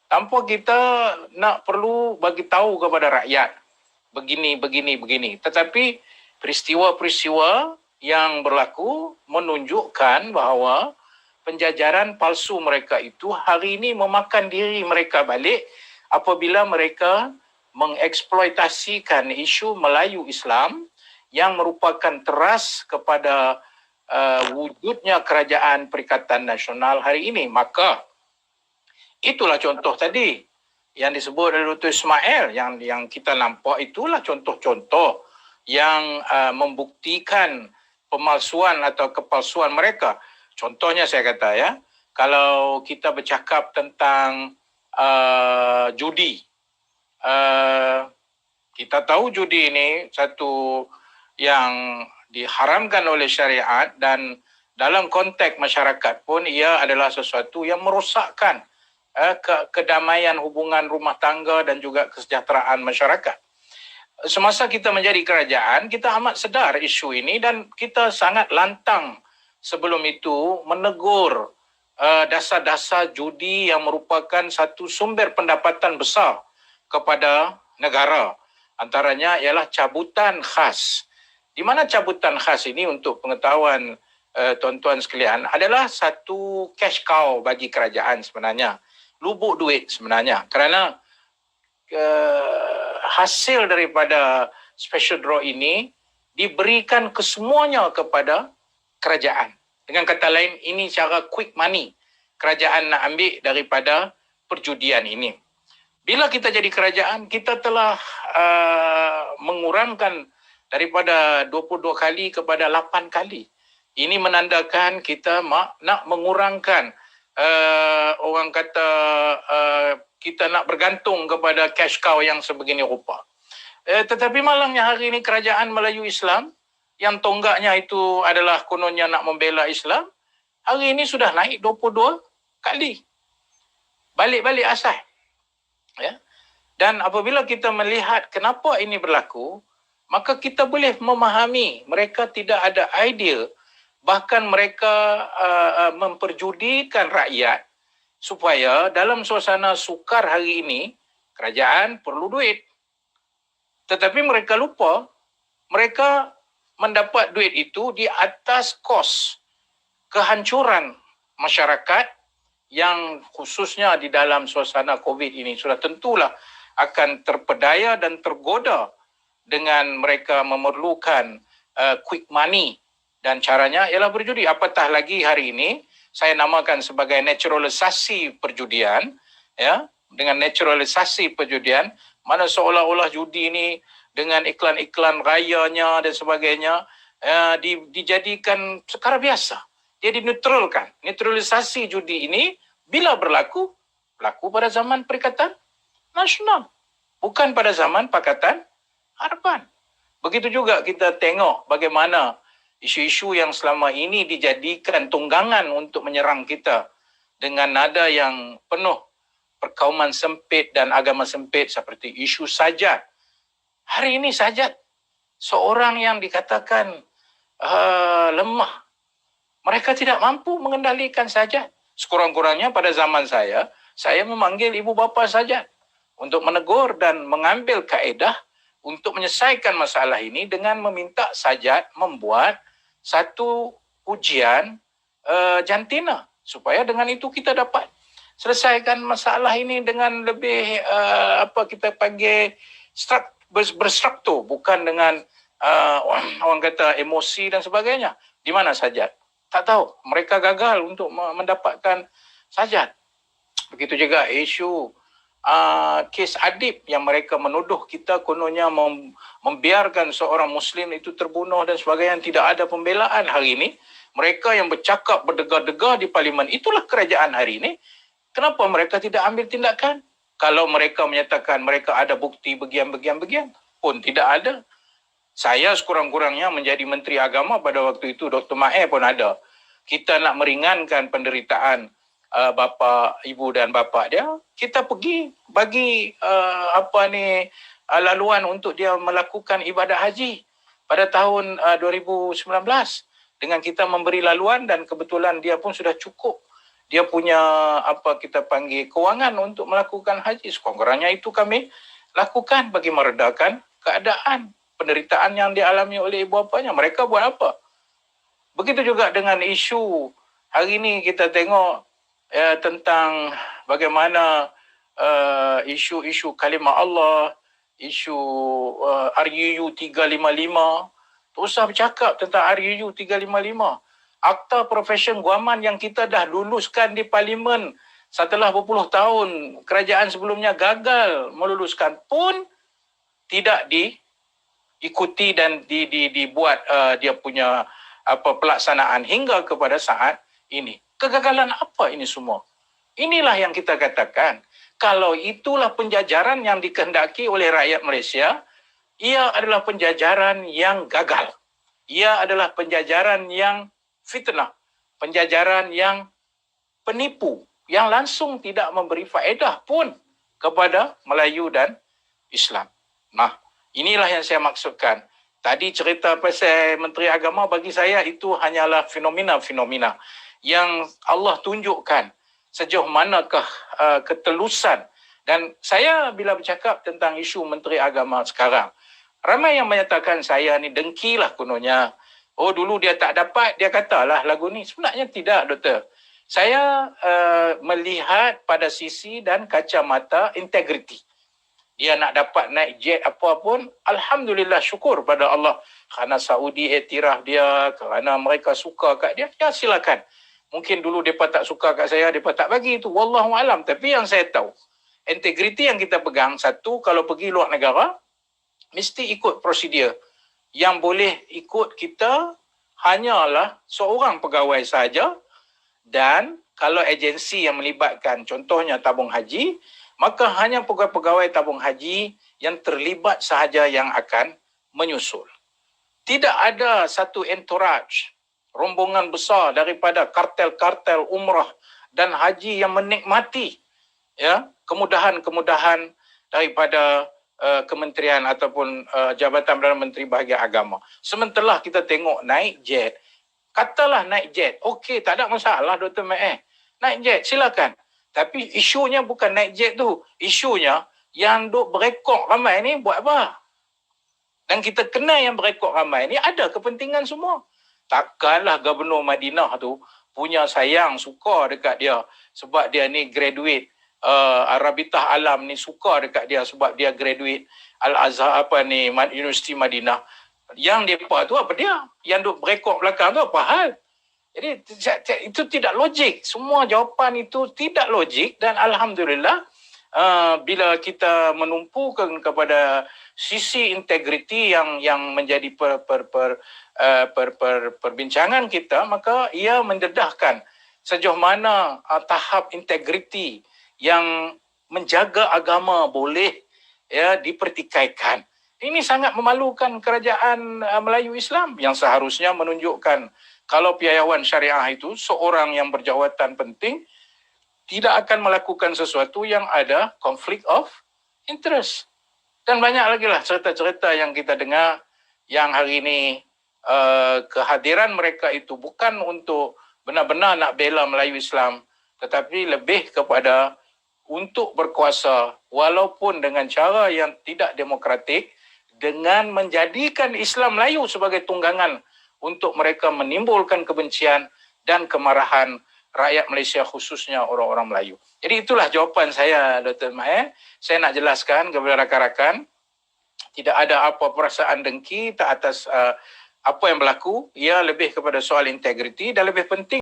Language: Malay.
tanpa kita nak perlu bagi tahu kepada rakyat begini. Tetapi peristiwa-peristiwa yang berlaku menunjukkan bahawa penjajaran palsu mereka itu hari ini memakan diri mereka balik apabila mereka mengeksploitasikan isu Melayu Islam yang merupakan teras kepada wujudnya kerajaan Perikatan Nasional hari ini. Maka itulah contoh tadi yang disebut oleh Dr. Ismail yang kita nampak, itulah contoh-contoh yang membuktikan pemalsuan atau kepalsuan mereka. Contohnya saya kata ya, kalau kita bercakap tentang judi, kita tahu judi ini satu yang diharamkan oleh syariat, dan dalam konteks masyarakat pun ia adalah sesuatu yang merosakkan kedamaian hubungan rumah tangga dan juga kesejahteraan masyarakat. Semasa kita menjadi kerajaan, kita amat sedar isu ini dan kita sangat lantang sebelum itu menegur dasar-dasar judi yang merupakan satu sumber pendapatan besar kepada negara. Antaranya ialah cabutan khas. Di mana cabutan khas ini, untuk pengetahuan tuan-tuan sekalian, adalah satu cash cow bagi kerajaan sebenarnya. Lubuk duit sebenarnya, kerana hasil daripada special draw ini diberikan kesemuanya kepada kerajaan. Dengan kata lain, ini cara quick money kerajaan nak ambil daripada perjudian ini. Bila kita jadi kerajaan, kita telah mengurangkan daripada 22 kali kepada 8 kali. Ini menandakan kita nak mengurangkan orang kata kita nak bergantung kepada cash cow yang sebegini rupa. Tetapi malangnya hari ini kerajaan Melayu Islam yang tonggaknya itu adalah kononnya nak membela Islam, hari ini sudah naik 22 kali. Balik-balik asal. Ya. Dan apabila kita melihat kenapa ini berlaku, maka kita boleh memahami mereka tidak ada idea. Bahkan mereka memperjudikan rakyat supaya dalam suasana sukar hari ini, kerajaan perlu duit. Tetapi mereka lupa, mereka mendapat duit itu di atas kos kehancuran masyarakat yang khususnya di dalam suasana COVID ini sudah tentulah akan terpedaya dan tergoda dengan mereka memerlukan quick money. Dan caranya ialah berjudi. Apatah lagi hari ini saya namakan sebagai naturalisasi perjudian, ya, dengan naturalisasi perjudian, mana seolah-olah judi ini dengan iklan-iklan rayanya dan sebagainya dijadikan perkara biasa. Dia dinetralkan. Naturalisasi judi ini bila berlaku pada zaman Perikatan Nasional, bukan pada zaman Pakatan Harapan. Begitu juga kita tengok bagaimana isu-isu yang selama ini dijadikan tunggangan untuk menyerang kita dengan nada yang penuh perkauman sempit dan agama sempit seperti isu sajat. Hari ini sajat, seorang yang dikatakan lemah, mereka tidak mampu mengendalikan sajat. Sekurang-kurangnya pada zaman saya memanggil ibu bapa sajat untuk menegur dan mengambil kaedah untuk menyelesaikan masalah ini dengan meminta sajat membuat satu ujian jantina supaya dengan itu kita dapat selesaikan masalah ini dengan lebih kita panggil berstruktur, bukan dengan orang kata emosi dan sebagainya. Di mana sajat? Tak tahu. Mereka gagal untuk mendapatkan sajat. Begitu juga isu kes Adib yang mereka menuduh kita kononnya membiarkan seorang Muslim itu terbunuh dan sebagainya. Tidak ada pembelaan hari ini. Mereka yang bercakap berdegar-degar di parlimen, itulah kerajaan hari ini. Kenapa mereka tidak ambil tindakan? Kalau mereka menyatakan mereka ada bukti bagian pun tidak ada. Saya sekurang-kurangnya menjadi Menteri Agama pada waktu itu, Dr. Maher pun ada. Kita nak meringankan penderitaan bapa, ibu dan bapa dia, kita pergi bagi laluan untuk dia melakukan ibadah haji pada tahun 2019 dengan kita memberi laluan, dan kebetulan dia pun sudah cukup dia punya apa kita panggil kewangan untuk melakukan haji. Sekurang-kurangnya itu kami lakukan bagi meredakan keadaan penderitaan yang dialami oleh ibu bapanya. Mereka buat apa? Begitu juga dengan isu hari ini kita tengok tentang bagaimana isu-isu kalimah Allah, isu RUU 355. Tak usah bercakap tentang RUU 355. Akta Profesion Guaman yang kita dah luluskan di Parlimen setelah berpuluh tahun kerajaan sebelumnya gagal meluluskan pun tidak diikuti dan dibuat dia punya pelaksanaan hingga kepada saat ini. Kegagalan apa ini semua? Inilah yang kita katakan. Kalau itulah penjajaran yang dikehendaki oleh rakyat Malaysia, ia adalah penjajaran yang gagal. Ia adalah penjajaran yang fitnah, penjajaran yang penipu, yang langsung tidak memberi faedah pun kepada Melayu dan Islam. Nah, inilah yang saya maksudkan. Tadi cerita pasal Menteri Agama bagi saya itu hanyalah fenomena-fenomena yang Allah tunjukkan sejauh manakah ketelusan. Dan saya bila bercakap tentang isu Menteri Agama sekarang, ramai yang menyatakan saya ni dengkilah kononnya. Oh, dulu dia tak dapat, dia katalah lagu ni. Sebenarnya tidak, Doktor. Saya melihat pada sisi dan kacamata integriti. Dia nak dapat naik jet apa pun, Alhamdulillah, syukur pada Allah. Kerana Saudi iktiraf dia, kerana mereka suka kat dia, ya silakan. Mungkin dulu mereka tak suka kat saya, mereka tak bagi itu. Wallahualam. Tapi yang saya tahu, integriti yang kita pegang, satu, kalau pergi luar negara, mesti ikut prosedur. Yang boleh ikut kita hanyalah seorang pegawai saja, dan kalau agensi yang melibatkan, contohnya tabung haji, maka hanya pegawai tabung haji yang terlibat sahaja yang akan menyusul. Tidak ada satu entourage, rombongan besar daripada kartel-kartel umrah dan haji yang menikmati kemudahan-kemudahan daripada kementerian ataupun Jabatan Perdana Menteri Bahagian Agama. Sementara kita tengok naik jet, katalah naik jet, okey, tak ada masalah Dr. Mae. Naik jet, silakan. Tapi isunya bukan naik jet tu. Isunya yang duk berekod ramai ni buat apa? Dan kita kenal yang berekod ramai ni ada kepentingan semua. Takkanlah Gubernur Madinah tu punya sayang, suka dekat dia sebab dia ni graduate Arabitah Alam ni, suka dekat dia sebab dia graduate Al-Azhar Universiti Madinah. Yang depa tu apa dia? Yang duk berekod belakang tu apa hal? Jadi itu tidak logik. Semua jawapan itu tidak logik, dan Alhamdulillah bila kita menumpukan kepada sisi integriti yang menjadi perbincangan kita, maka ia mendedahkan sejauh mana tahap integriti yang menjaga agama boleh dipertikaikan. Ini sangat memalukan kerajaan Melayu Islam yang seharusnya menunjukkan kalau piawaian syariah itu seorang yang berjawatan penting tidak akan melakukan sesuatu yang ada conflict of interest. Dan banyak lagi lah cerita-cerita yang kita dengar yang hari ini kehadiran mereka itu bukan untuk benar-benar nak bela Melayu Islam, tetapi lebih kepada untuk berkuasa walaupun dengan cara yang tidak demokratik, dengan menjadikan Islam Melayu sebagai tunggangan untuk mereka menimbulkan kebencian dan kemarahan rakyat Malaysia, khususnya orang-orang Melayu. Jadi itulah jawapan saya, Dr. Mae. Saya nak jelaskan kepada rakan-rakan, tidak ada apa perasaan dengki atas apa yang berlaku. Ia lebih kepada soal integriti dan lebih penting